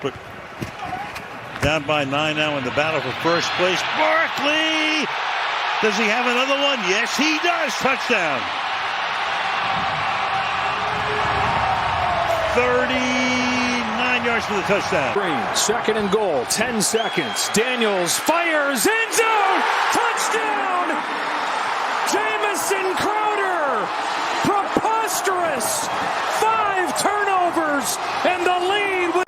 but down by 9 now in the battle for first place. Barkley! Does he have another one? Yes, he does. Touchdown. 39 yards for the touchdown. Second and goal, 10 seconds. Daniels fires, end zone, touchdown! Jamison Crowder, preposterous! 5 turnovers, and the lead.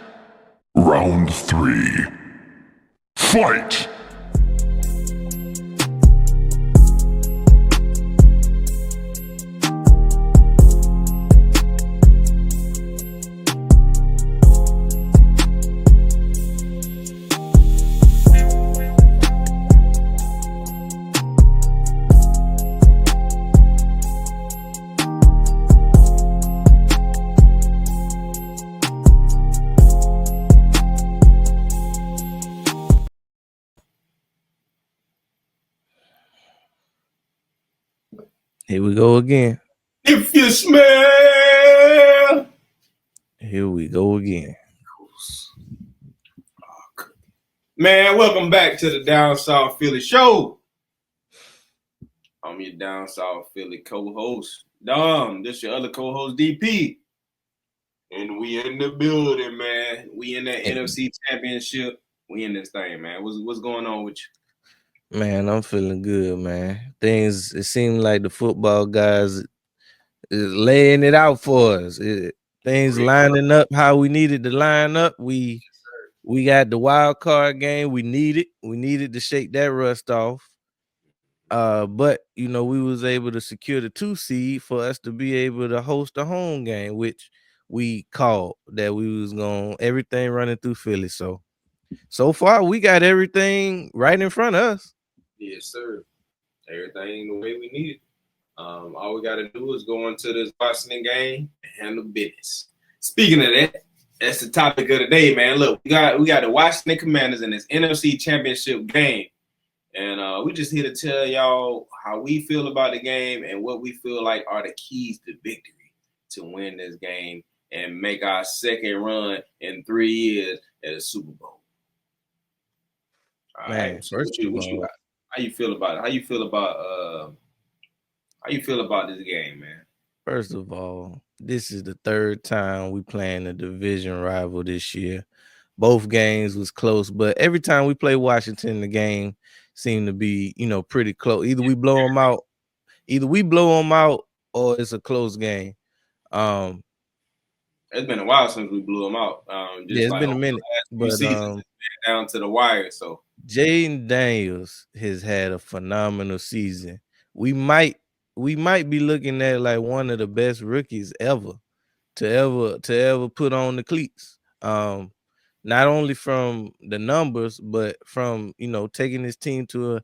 Round 3. Fight! Here we go again. If you smell. Here we go again. Man, welcome back to the Down South Philly Show. I'm your Down South Philly co-host, Dom. This your other co-host, DP. And we in the building, man. We in that NFC Championship. We in this thing, man. What's going on with you? Man, I'm feeling good, man. It seems like the football guys is laying it out for us. Things lining up how we needed to line up. We got the wild card game. We needed to shake that rust off. But we was able to secure the 2 seed for us to be able to host a home game, which we called that we was going everything running through Philly. So far we got everything right in front of us. Yes, sir. Everything the way we need it. All we got to do is go into this Washington game and handle business. Speaking of that, that's the topic of the day, man. Look, we got the Washington Commanders in this NFC Championship game. And we just here to tell y'all how we feel about the game and what we feel like are the keys to victory to win this game and make our second run in 3 years at a Super Bowl. All Man, right. So first of all, how you feel about it? How you feel about this game, man? First of all, this is the 3rd time we playing a division rival this year. Both games was close, but every time we play Washington, the game seemed to be, pretty close. Either we blow them out, or it's a close game. It's been a while since we blew them out. It's been a minute, but seasons, down to the wire. So Jaden Daniels has had a phenomenal season. We might be looking at like one of the best rookies ever to put on the cleats. Not only from the numbers, but from taking his team to a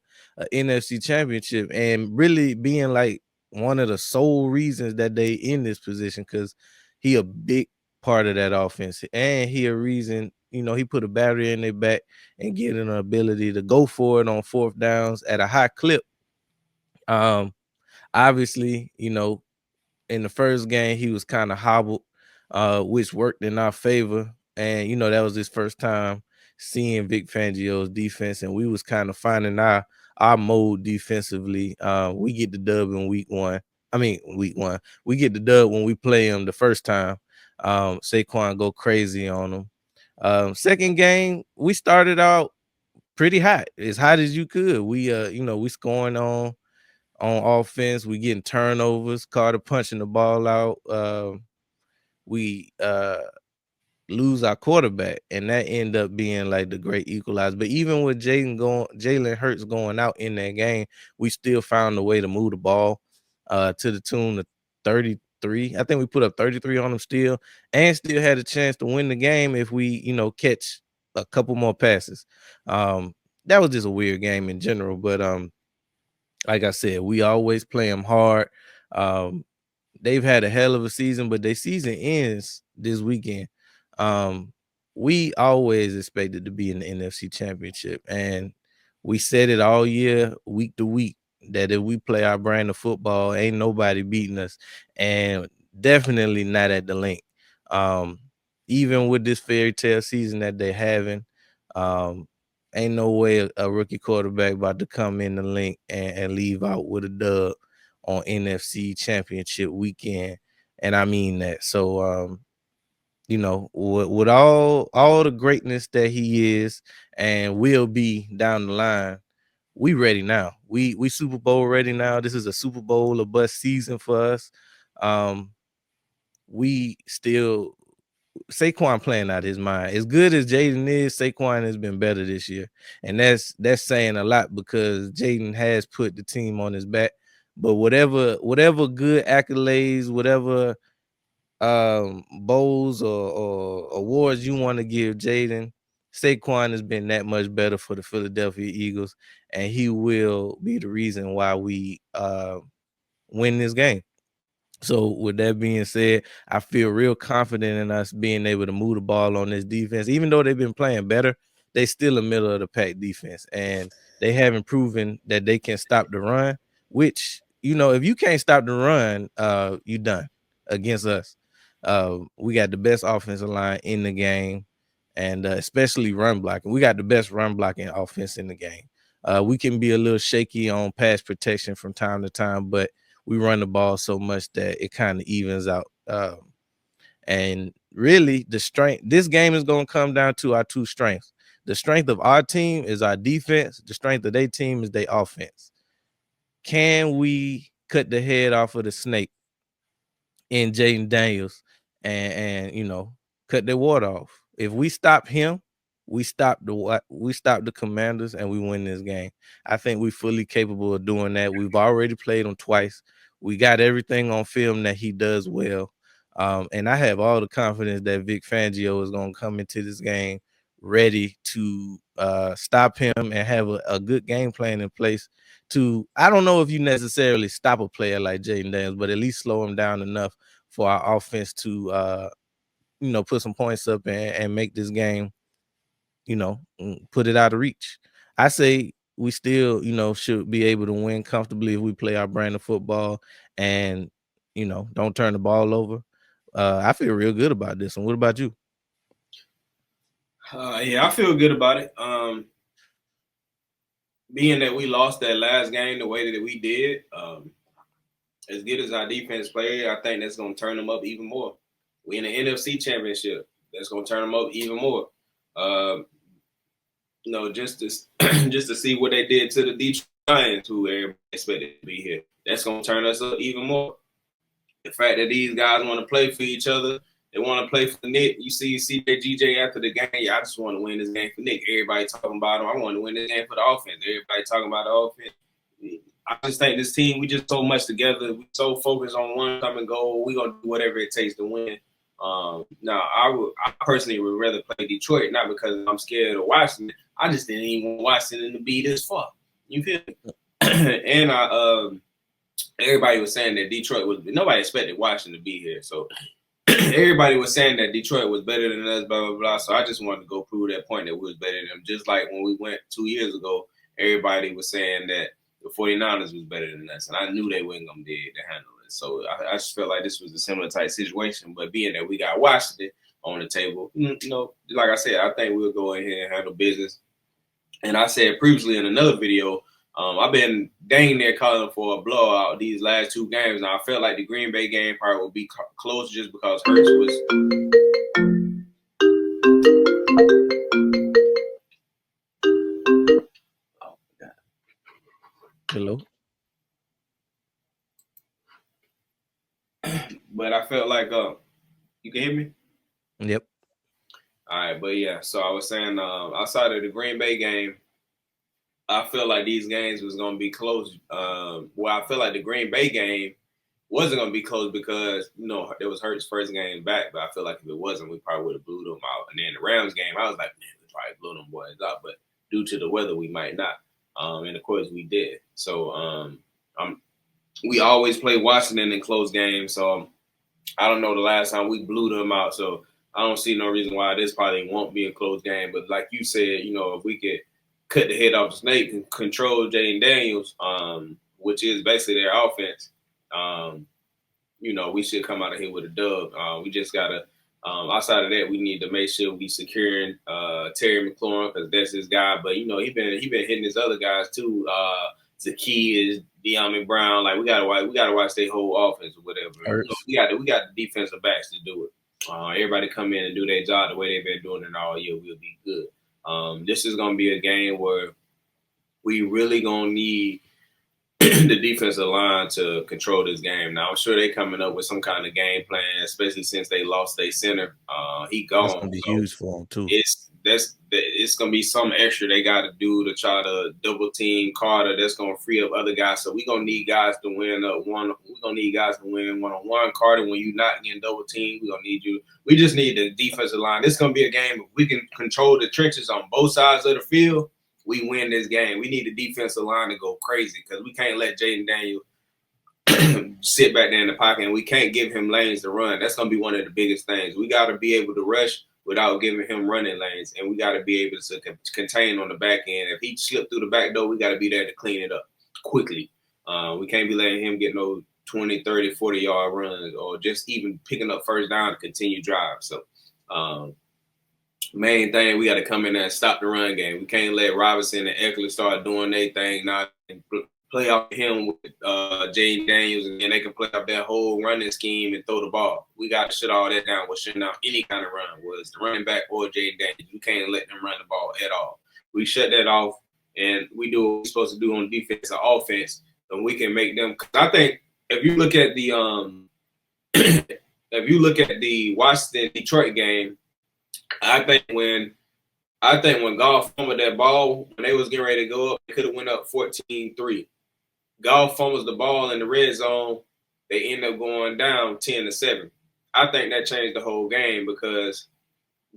NFC Championship and really being like one of the sole reasons that they in this position, because he a big part of that offense, and he a reason he put a battery in their back and get an ability to go for it on 4th downs at a high clip. Obviously, in the first game he was kind of hobbled, which worked in our favor. And that was his first time seeing Vic Fangio's defense, and we was kind of finding our mode defensively. We get the dub in week one. We get the dub when we play him the first time. Saquon go crazy on him. Second game, we started out pretty hot, as hot as you could. We we scoring on offense. We getting turnovers. Carter punching the ball out. We lose our quarterback, and that end up being like the great equalizer. But even with Jalen Hurts going out in that game, we still found a way to move the ball to the tune of 33. I think we put up 33 on them still, and still had a chance to win the game if we catch a couple more passes. That was just a weird game in general, but like I said, we always play them hard. They've had a hell of a season, but their season ends this weekend. We always expected to be in the NFC Championship, and we said it all year, week to week, that if we play our brand of football, ain't nobody beating us, and definitely not at the link. even with this fairy tale season that they're having, ain't no way a rookie quarterback about to come in the link and leave out with a dub on NFC Championship weekend. And I mean that. So, with all the greatness that he is and will be down the line, we ready now. We Super Bowl ready now. This is a Super Bowl or bust season for us. We still Saquon playing out his mind. As good as Jayden is, Saquon has been better this year. And that's saying a lot because Jayden has put the team on his back. But whatever good accolades, whatever bowls or awards you want to give Jayden, Saquon has been that much better for the Philadelphia Eagles, and he will be the reason why we win this game. So with that being said, I feel real confident in us being able to move the ball on this defense. Even though they've been playing better, they still a middle of the pack defense, and they haven't proven that they can stop the run. Which, if you can't stop the run, you done against us. We got the best offensive line in the game, and especially run blocking. We got the best run blocking offense in the game. We can be a little shaky on pass protection from time to time, but we run the ball so much that it kind of evens out. And really, this game is going to come down to our two strengths. The strength of our team is our defense. The strength of their team is their offense. Can we cut the head off of the snake in Jaden Daniels and cut their water off? If we stop him, we stop the Commanders and we win this game. I think we're fully capable of doing that. We've already played him twice. We got everything on film that he does well. And I have all the confidence that Vic Fangio is going to come into this game ready to stop him and have a good game plan in place to, I don't know if you necessarily stop a player like Jaden Daniels, but at least slow him down enough for our offense to, put some points up and make this game, put it out of reach. I say we still, should be able to win comfortably if we play our brand of football and, don't turn the ball over. I feel real good about this one. What about you? Yeah, I feel good about it. Being that we lost that last game the way that we did, as good as our defense played, I think that's going to turn them up even more. We in the NFC Championship. That's going to turn them up even more. Just to see what they did to the Detroit Lions, who everybody expected to be here. That's going to turn us up even more. The fact that these guys want to play for each other, they want to play for Nick. You see CJGJ after the game. Yeah, I just want to win this game for Nick. Everybody talking about him. I want to win this game for the offense. Everybody talking about the offense. I just think this team, we just so much together. We so focused on one common goal. We're going to do whatever it takes to win. Now, I personally would rather play Detroit, not because I'm scared of Washington. I just didn't even want Washington to be this far. You feel me? And everybody was saying that Detroit was – nobody expected Washington to be here. So everybody was saying that Detroit was better than us, blah, blah, blah. So I just wanted to go prove that point that we was better than them. Just like when we went 2 years ago, everybody was saying that the 49ers was better than us. And I knew they weren't going to be able to handle it. So I just felt like this was a similar type situation. But being that we got Washington on the table, like I said, I think we'll go in here and handle business. And I said previously in another video, I've been dang near calling for a blowout these last two games. Now, I felt like the Green Bay game probably will be close just because Hurts was. Oh, God. Hello? But I felt like, you can hear me? Yep. All right, but yeah, so I was saying outside of the Green Bay game, I feel like these games was going to be close. I feel like the Green Bay game wasn't going to be close because, it was Hurts' first game back, but I feel like if it wasn't, we probably would have blew them out. And then the Rams game, I was like, man, we probably blew them boys out, but due to the weather, we might not. And of course, we did. So we always play Washington in close games, so I don't know the last time we blew them out, so I don't see no reason why this probably won't be a close game. But like you said, if we could cut the head off the snake and control Jaden Daniels, which is basically their offense, we should come out of here with a dub. We just got to Outside of that, we need to make sure we securing Terry McLaurin because that's his guy. But you know, he been hitting his other guys too. Zaki is De'Ami Brown. Like we gotta watch their whole offense or whatever. You know, we got the defensive backs to do it. Everybody come in and do their job the way they've been doing it all year. We'll be good. This is gonna be a game where we really gonna need the defensive line to control this game. Now I'm sure they're coming up with some kind of game plan, especially since they lost their center. He gone. That's gonna be huge for them too. It's gonna be some extra they got to do to try to double team Carter. That's gonna free up other guys. So we're gonna need guys to win one. We're gonna need guys to win one-on-one. Carter, when you're not getting double team, we're gonna need you. We just need the defensive line. This is gonna be a game if we can control the trenches on both sides of the field. We win this game. We need the defensive line to go crazy because we can't let Jaden Daniels sit back there in the pocket, and we can't give him lanes to run. That's going to be one of the biggest things. We got to be able to rush without giving him running lanes, and we got to be able to contain on the back end. If he slipped through the back door, we got to be there to clean it up quickly. We can't be letting him get no 20, 30, 40-yard runs or just even picking up first down to continue drive. So, main thing, we got to come in there and stop the run game. We can't let Robinson and Eckler start doing their thing now and play off him with Jaden Daniels, and then they can play off that whole running scheme and throw the ball. We got to shut all that down. We're shutting down any kind of run, whether it's the running back or Jaden Daniels. We can't let them run the ball at all. We shut that off, and we do what we're supposed to do on defense and offense, and we can make them. Cause I think if you look at the Washington Detroit game, I think when Goff fumbled that ball, when they was getting ready to go up, they could have went up 14-3. Goff fumbles the ball in the red zone. They end up going down 10-7. I think that changed the whole game because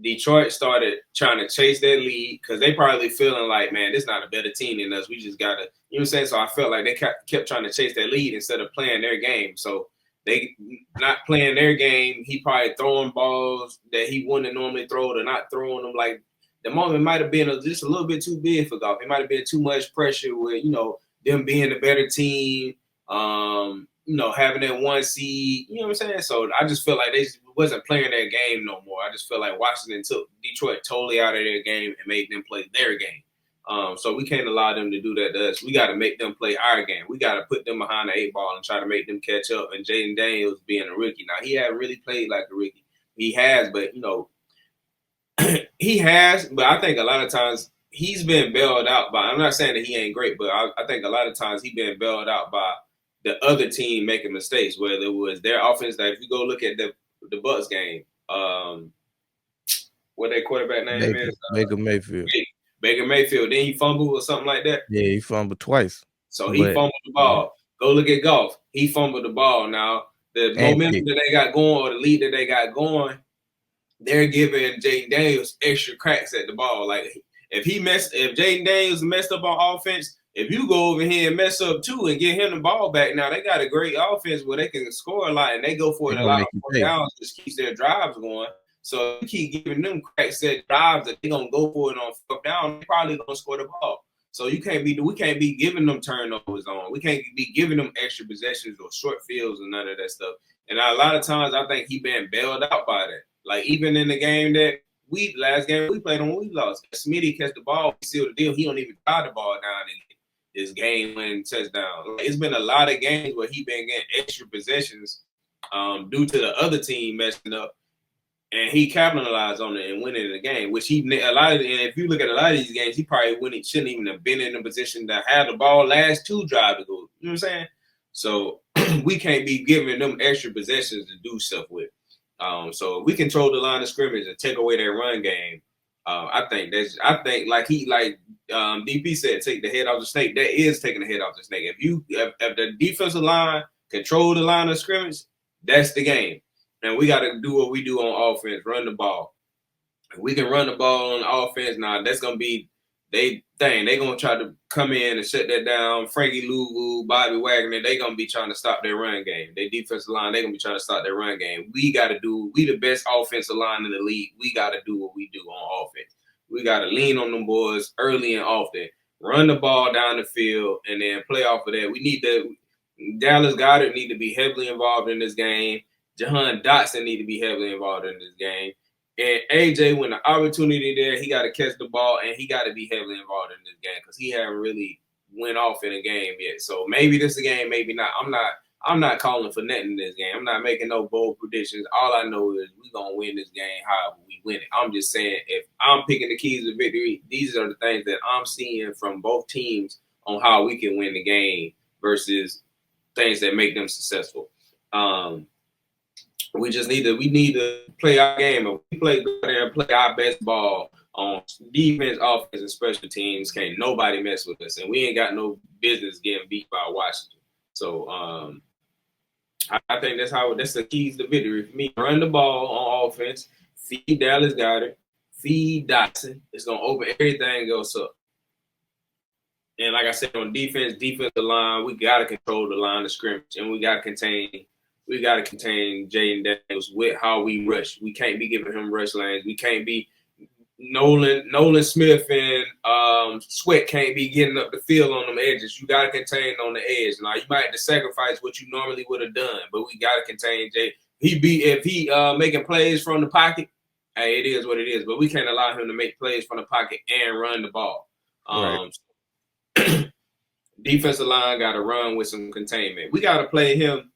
Detroit started trying to chase that lead because they probably feeling like, man, this is not a better team than us. We just got to, you know what I'm saying? So I felt like they kept trying to chase that lead instead of playing their game. So they not playing their game, he probably throwing balls that he wouldn't normally throw to not throwing them. Like the moment might have been just a little bit too big for Goff. It might have been too much pressure with, you know, them being the better team, you know, having that one seed, you know what I'm saying? So I just felt like they wasn't playing their game no more. I just felt like Washington took Detroit totally out of their game and made them play their game. So we can't allow them to do that to us. We got to make them play our game. We got to put them behind the 8 ball and try to make them catch up. And Jaden Daniels being a rookie. Now, he hasn't really played like a rookie. He has, but, you know, but I think a lot of times he's been bailed out by – I'm not saying that he ain't great, but I think a lot of times he's been bailed out by the other team making mistakes, whether it was their offense. Like if you go look at the Bucks game, what their quarterback name is? Baker Mayfield. Baker Mayfield. Then he fumbled or something like that? Yeah, he fumbled twice. So he fumbled the ball. Go look at Goff. He fumbled the ball. Now, the momentum that they got going or the lead that they got going, they're giving Jaden Daniels extra cracks at the ball. Like if Jaden Daniels messed up on offense, if you go over here and mess up too and get him the ball back, now they got a great offense where they can score a lot and they go for it a lot of downs, just keeps their drives going. So if you keep giving them cracks at drives that they're gonna go for it on 4th down, they probably gonna score the ball. So we can't be giving them turnovers on. We can't be giving them extra possessions or short fields and none of that stuff. And a lot of times I think he been bailed out by that. Like even in the game that last game we played on, we lost. Smitty catch the ball, we sealed the deal. He don't even tie the ball down and get this game-winning touchdown. It's been a lot of games where he been getting extra possessions due to the other team messing up, and he capitalized on it and winning the game. Which and if you look at a lot of these games, he probably shouldn't even have been in a position to have the ball last 2 drives to go. You know what I'm saying? So we can't be giving them extra possessions to do stuff with. So if we control the line of scrimmage and take away their run game, I think like DP said, take the head off the snake. That is taking the head off the snake. If the defensive line control the line of scrimmage, that's the game. And we got to do what we do on offense, run the ball. If we can run the ball on offense, now that's going to be they thing. They're going to try to come in and shut that down. Frankie Louvu, Bobby Wagner, they're going to be trying to stop their run game. Their defensive line, they're going to be trying to stop their run game. We the best offensive line in the league. We got to do what we do on offense. We got to lean on them boys early and often, run the ball down the field, and then play off of that. Dallas Goedert need to be heavily involved in this game. Jahan Dotson need to be heavily involved in this game. And AJ, when the opportunity there, he got to catch the ball and he got to be heavily involved in this game because he haven't really went off in a game yet. So maybe this is a game, maybe not. I'm not calling for nothing in this game. I'm not making no bold predictions. All I know is we're going to win this game however we win it. I'm just saying, if I'm picking the keys to victory, these are the things that I'm seeing from both teams on how we can win the game versus things that make them successful. We need to play our game. If we play go there and play our best ball on defense, offense, and special teams, can't nobody mess with us. And we ain't got no business getting beat by Washington. So I think that's the keys to victory for me. Run the ball on offense, feed Dallas Goedert, feed Dotson. It's gonna open everything else up. And like I said, on defensive line, we gotta control the line of scrimmage, and we gotta contain Jaden Daniels with how we rush. We can't be giving him rush lanes. We can't be Nolan Smith and Sweat can't be getting up the field on them edges. You got to contain on the edge. Now, you might have to sacrifice what you normally would have done, but we got to contain Jay. If he making plays from the pocket, hey, it is what it is. But we can't allow him to make plays from the pocket and run the ball. Right. Defensive line got to run with some containment. We got to play him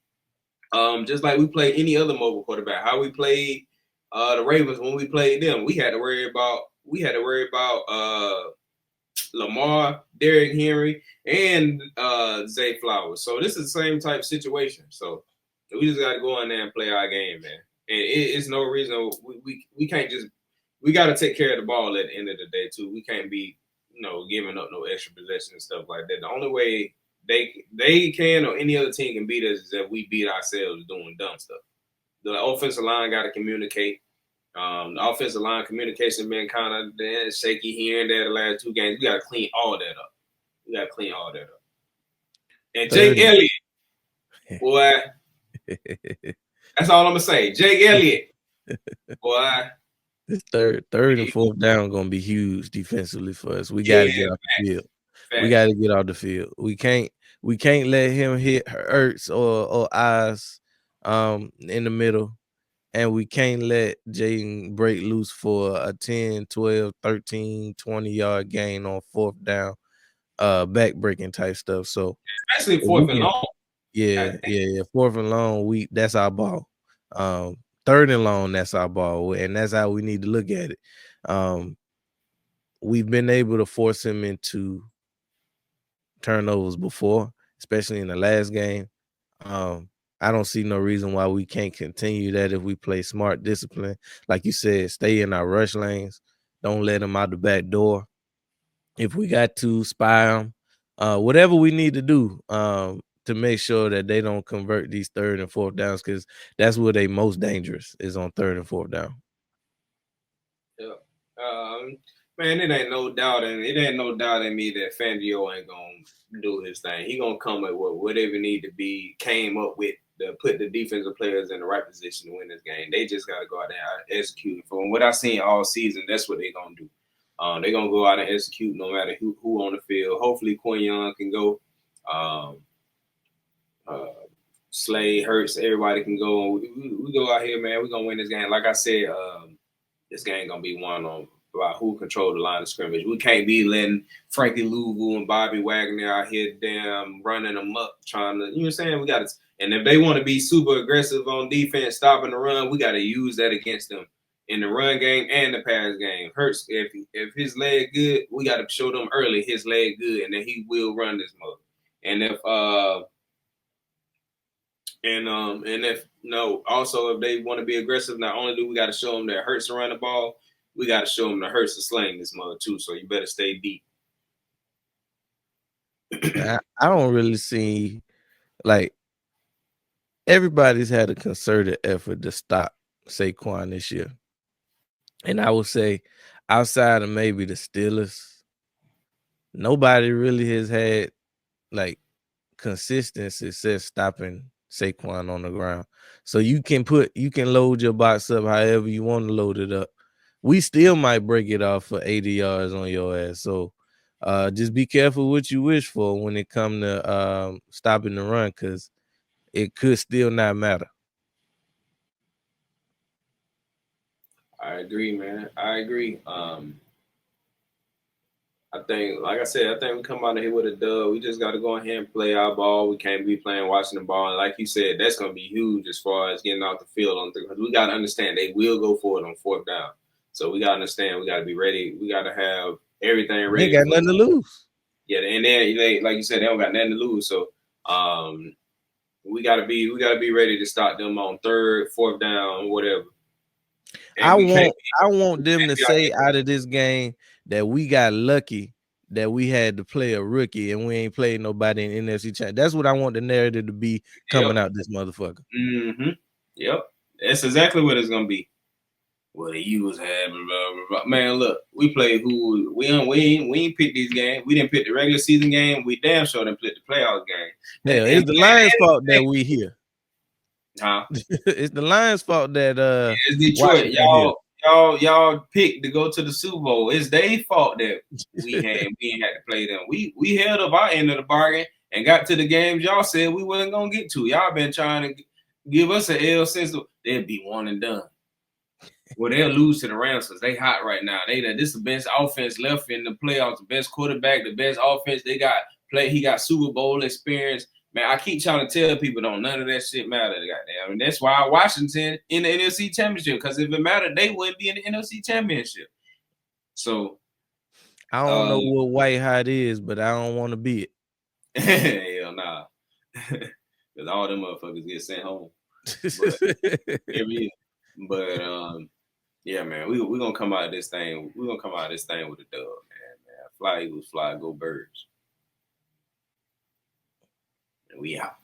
just like we play any other mobile quarterback. How we played the Ravens when we played them, we had to worry about Lamar, Derrick Henry, and Zay Flowers. So this is the same type of situation. So we just got to go in there and play our game, man. And it's no reason we can't just – we got to take care of the ball at the end of the day too. We can't be, giving up no extra possession and stuff like that. The only way they can or any other team can beat us is if we beat ourselves doing dumb stuff. The offensive line got to communicate. The offensive line communication been kind of shaky here and there the last two games. We got to clean all that up. And Jake Elliott, boy, that's all I'm going to say. Jake Elliott, boy. This third and fourth down going to be huge defensively for us. We got to get off the field. We got to get off the field. We can't let him hit Ertz or Eyes in the middle, and we can't let Jayden break loose for a 10, 12, 13, 20-yard gain on fourth down, back-breaking type stuff. So especially fourth and long. Yeah. Fourth and long, that's our ball. Third and long, that's our ball, and that's how we need to look at it. We've been able to force him into turnovers before, especially in the last game. I don't see no reason why we can't continue that if we play smart discipline. Like you said, stay in our rush lanes. Don't let them out the back door. If we got to spy them, whatever we need to do to make sure that they don't convert these third and fourth downs, because that's where they most dangerous is on third and fourth down. Yeah. Man, it ain't no doubt in me that Fangio ain't gonna do his thing. He gonna come up with whatever need to be came up with to put the defensive players in the right position to win this game. They just gotta go out there and execute. From what I've seen all season, that's what they're gonna do. They're gonna go out and execute no matter who on the field. Hopefully Quinn Young can go. Slay, Hurts, everybody can go. We go out here, man. We're gonna win this game. Like I said, this game gonna be won on about who control the line of scrimmage. We can't be letting Frankie Louvu and Bobby Wagner out here damn running them up, trying to, you know what I'm saying? We got to, and if they want to be super aggressive on defense, stopping the run, we got to use that against them in the run game and the pass game. Hurts, if his leg good, we got to show them early his leg good, and then he will run this mother. And also if they want to be aggressive, not only do we got to show them that Hurts to run the ball, we got to show them the Hurts to sling this mother too. So you better stay deep. I don't really see, like, everybody's had a concerted effort to stop Saquon this year. And I would say outside of maybe the Steelers, nobody really has had like consistent success stopping Saquon on the ground. So you can load your box up however you want to load it up. We still might break it off for 80 yards on your ass. So just be careful what you wish for when it comes to stopping the run, because it could still not matter. I agree, man. I agree. I think, like I said, I think we come out of here with a dub. We just got to go ahead and play our ball. We can't be playing watching the ball. And like you said, that's going to be huge as far as getting off the field on because we got to understand they will go for it on fourth down. So we got to understand we got to be ready. We got to have everything ready. They got nothing to lose. Yeah, and then they, like you said, they don't got nothing to lose. So we got to be ready to stop them on third, fourth down, whatever. And I want them to say out of this game that we got lucky that we had to play a rookie and we ain't played nobody in NFC Championship. That's what I want the narrative to be coming out this motherfucker. Mm-hmm. Yep. That's exactly what it's gonna be. Well, the Eagles had blah, blah, blah. Man, look, we played who we ain't picked these games. We didn't pick the regular season game. We damn sure didn't pick the playoff game. Hell, it's the Lions' fault that we here. Huh? It's the Lions' fault that it's Detroit. Y'all picked to go to the Super Bowl. It's their fault that we ain't had to play them. We held up our end of the bargain and got to the games y'all said we wasn't gonna get to. Y'all been trying to give us an L since they'll be one and done. Well, they'll lose to the Rams because they hot right now. This is the best offense left in the playoffs, the best quarterback, the best offense they got. He got Super Bowl experience. Man, I keep trying to tell people, none of that shit matter. Goddamn. And that's why Washington in the NFC Championship, because if it mattered, they wouldn't be in the NFC Championship. So I don't know what white hot is, but I don't want to be it. Hell nah. Because all them motherfuckers get sent home. But yeah, man, we're gonna come out of this thing. We're gonna come out of this thing with a dub, man. Fly Eagles, fly, go Birds. And we out.